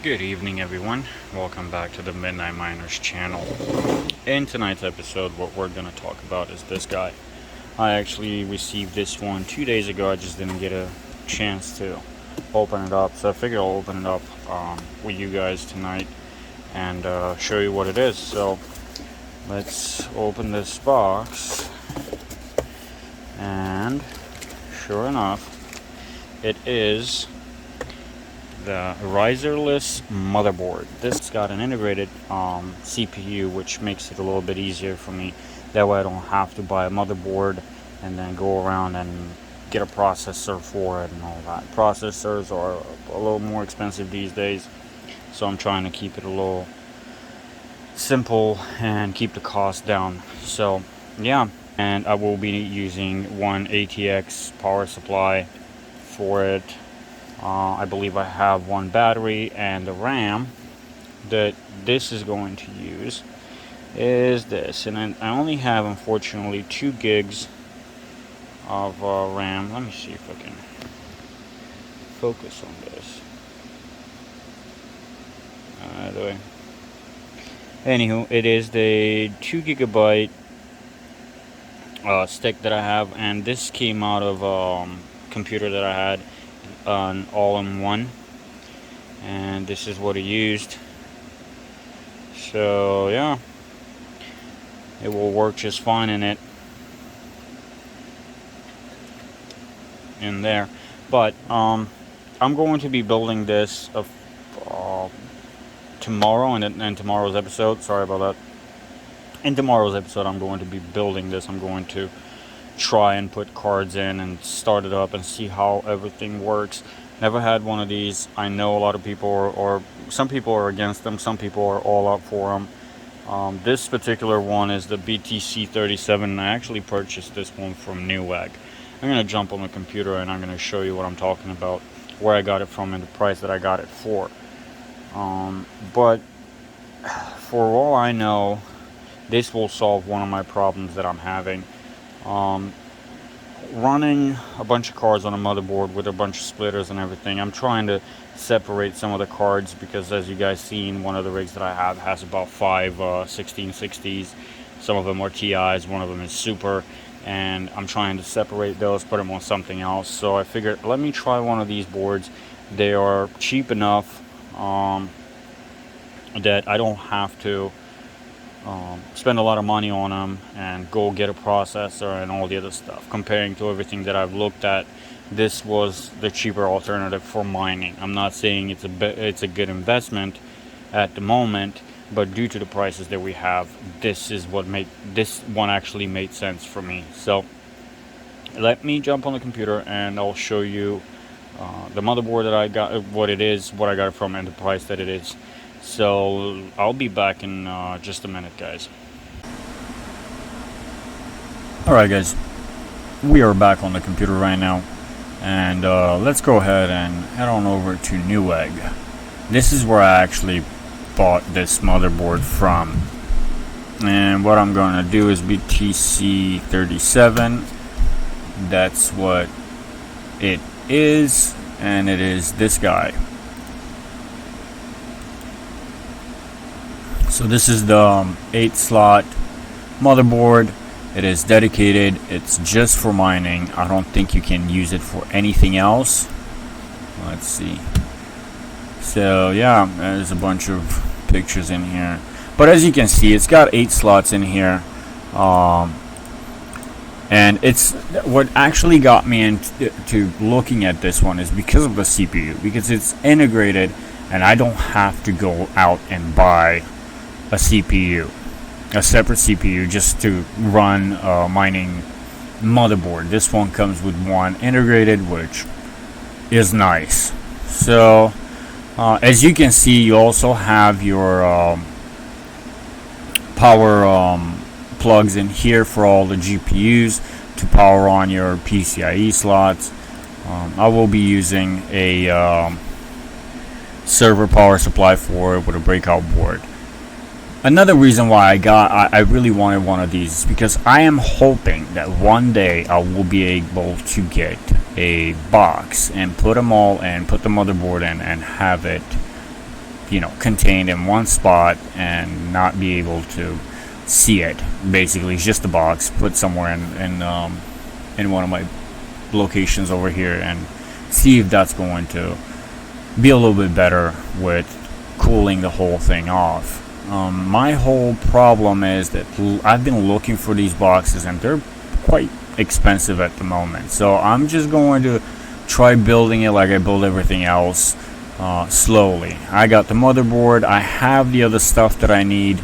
Good evening, everyone. Welcome back to the Midnight Miners channel. In tonight's episode, what we're going to talk about is this guy. I actually received this one 2 days ago. I just didn't get a chance to open it up, so I figured I'll open it up with you guys tonight and show you what it is. So let's open this box, and sure enough, it is the Riserless motherboard. This got an integrated CPU, which makes it a little bit easier for me. That way I don't have to buy a motherboard and then go around and get a processor for it and all that. Processors are a little more expensive these days, so I'm trying to keep it a little simple and keep the cost down. So yeah, and I will be using one ATX power supply for it. I believe I have one battery, and the RAM that this is going to use is this, and I only have, unfortunately, 2 gigs of RAM. Let me see if I can focus on this. Anyway, anywho, it is the 2 gigabyte stick that I have, and this came out of a computer that I had, an all-in-one, and this is what it used. So yeah, it will work just fine in there. But I'm going to be building this tomorrow, and tomorrow's episode, sorry about that. In tomorrow's episode, I'm going to be building this. I'm going to try and put cards in and start it up and see how everything works. Never had one of these. I know a lot of people or some people are against them, some people are all up for them. This particular one is the BTC-37, and I actually purchased this one from Newegg. I'm going to jump on the computer and I'm going to show you what I'm talking about, where I got it from and the price that I got it for. But for all I know, this will solve one of my problems that I'm having. Running a bunch of cards on a motherboard with a bunch of splitters and everything, I'm trying to separate some of the cards, because as you guys seen, one of the rigs that I have has about 5 1660s. Some of them are TIs, one of them is Super, and I'm trying to separate those, put them on something else. So I figured, let me try one of these boards. They are cheap enough that I don't have to spend a lot of money on them and go get a processor and all the other stuff. Comparing to everything that I've looked at, this was the cheaper alternative for mining. I'm not saying it's a good investment at the moment, but due to the prices that we have, this one actually made sense for me. So let me jump on the computer and I'll show you the motherboard that I got, what it is, what I got it from, and the price that it is. So I'll be back in just a minute, guys. Alright guys, we are back on the computer right now, and let's go ahead and head on over to Newegg. This is where I actually bought this motherboard from, and what I'm going to do is BTC-37. That's what it is, and it is this guy. So this is the 8-slot motherboard. It is dedicated. It's just for mining. I don't think you can use it for anything else. Let's see. So yeah, there's a bunch of pictures in here. But as you can see, it's got 8 slots in here. And it's what actually got me into looking at this one is because of the CPU. Because it's integrated and I don't have to go out and buy a CPU, a separate CPU, just to run a mining motherboard. This one comes with one integrated, which is nice. So as you can see, you also have your power plugs in here for all the GPUs to power on your PCIe slots. I will be using a server power supply for it with a breakout board. Another reason why I really wanted one of these is because I am hoping that one day I will be able to get a box and put them all and put the motherboard in and have it contained in one spot and not be able to see it. Basically, it's just a box put somewhere in one of my locations over here, and see if that's going to be a little bit better with cooling the whole thing off. My whole problem is that I've been looking for these boxes and they're quite expensive at the moment, so I'm just going to try building it like I build everything else, slowly. I got the motherboard, I have the other stuff that I need.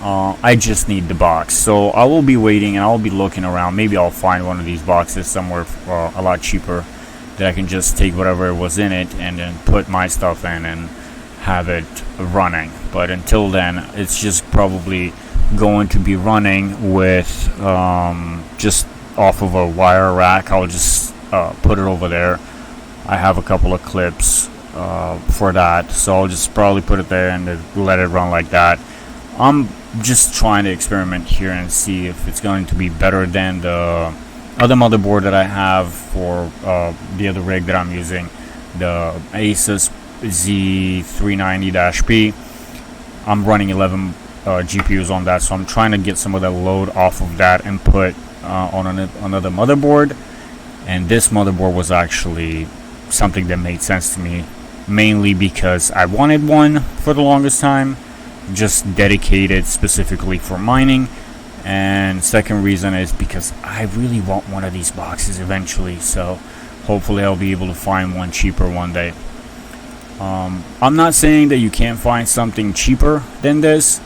I just need the box, so I will be waiting and I'll be looking around. Maybe I'll find one of these boxes somewhere a lot cheaper that I can just take whatever was in it and then put my stuff in and have it running. But until then, it's just probably going to be running with just off of a wire rack. I'll just put it over there. I have a couple of clips for that, so I'll just probably put it there and let it run like that. I'm just trying to experiment here and see if it's going to be better than the other motherboard that I have for the other rig that I'm using, the Asus Z390-P. I'm running 11 GPUs on that, so I'm trying to get some of the load off of that and put on another motherboard. And this motherboard was actually something that made sense to me, mainly because I wanted one for the longest time, just dedicated specifically for mining. And second reason is because I really want one of these boxes eventually, so hopefully I'll be able to find one cheaper one day. I'm not saying that you can't find something cheaper than this,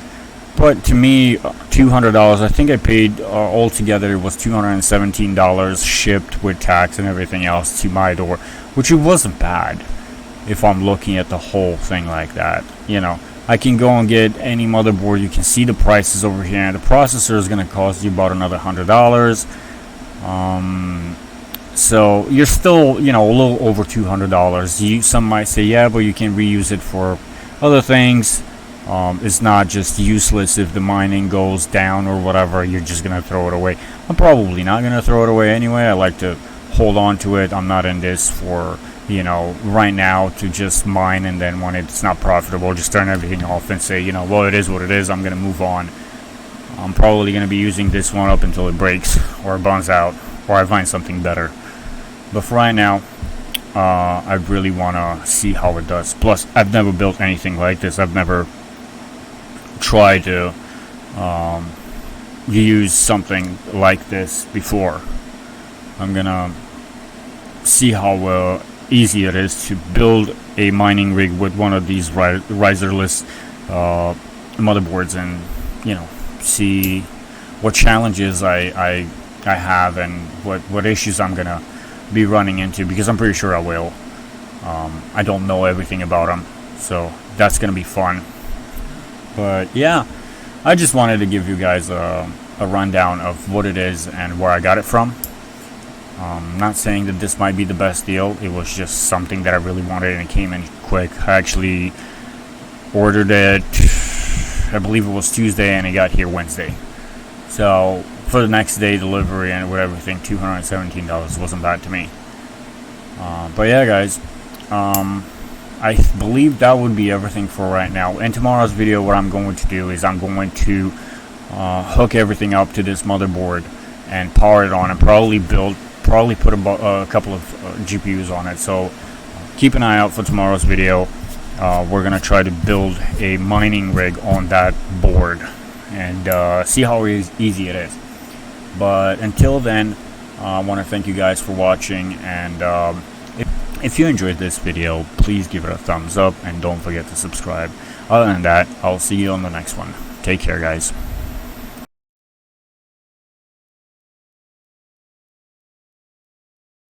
but to me, $200, I think I paid altogether it was $217 shipped with tax and everything else to my door, which it wasn't bad if I'm looking at the whole thing like that. I can go and get any motherboard. You can see the prices over here, and the processor is going to cost you about another $100. So you're still, a little over $200. Some might say, yeah, but you can reuse it for other things. It's not just useless if the mining goes down or whatever. You're just going to throw it away. I'm probably not going to throw it away anyway. I like to hold on to it. I'm not in this for right now to just mine, and then when it's not profitable, just turn everything off and say, well, it is what it is. I'm going to move on. I'm probably going to be using this one up until it breaks or it burns out or I find something better. But for right now, I really want to see how it does. Plus, I've never built anything like this. I've never tried to use something like this before. I'm going to see how easy it is to build a mining rig with one of these riserless motherboards, and see what challenges I have and what issues I'm gonna be running into, because I'm pretty sure I will. I don't know everything about them, so that's gonna be fun. But yeah, I just wanted to give you guys a rundown of what it is and where I got it from. Not saying that this might be the best deal. It was just something that I really wanted, and it came in quick. I actually ordered it, I believe it was Tuesday, and it got here Wednesday. So for the next day delivery and with everything, $217 wasn't bad to me. But yeah, guys, I believe that would be everything for right now. In tomorrow's video, what I'm going to do is I'm going to hook everything up to this motherboard and power it on, and probably put a couple of GPUs on it. So keep an eye out for tomorrow's video. We're gonna try to build a mining rig on that board and see how easy it is. But until then, I want to thank you guys for watching, and if you enjoyed this video, please give it a thumbs up and don't forget to subscribe. Other than that, I'll see you on the next one. Take care, guys.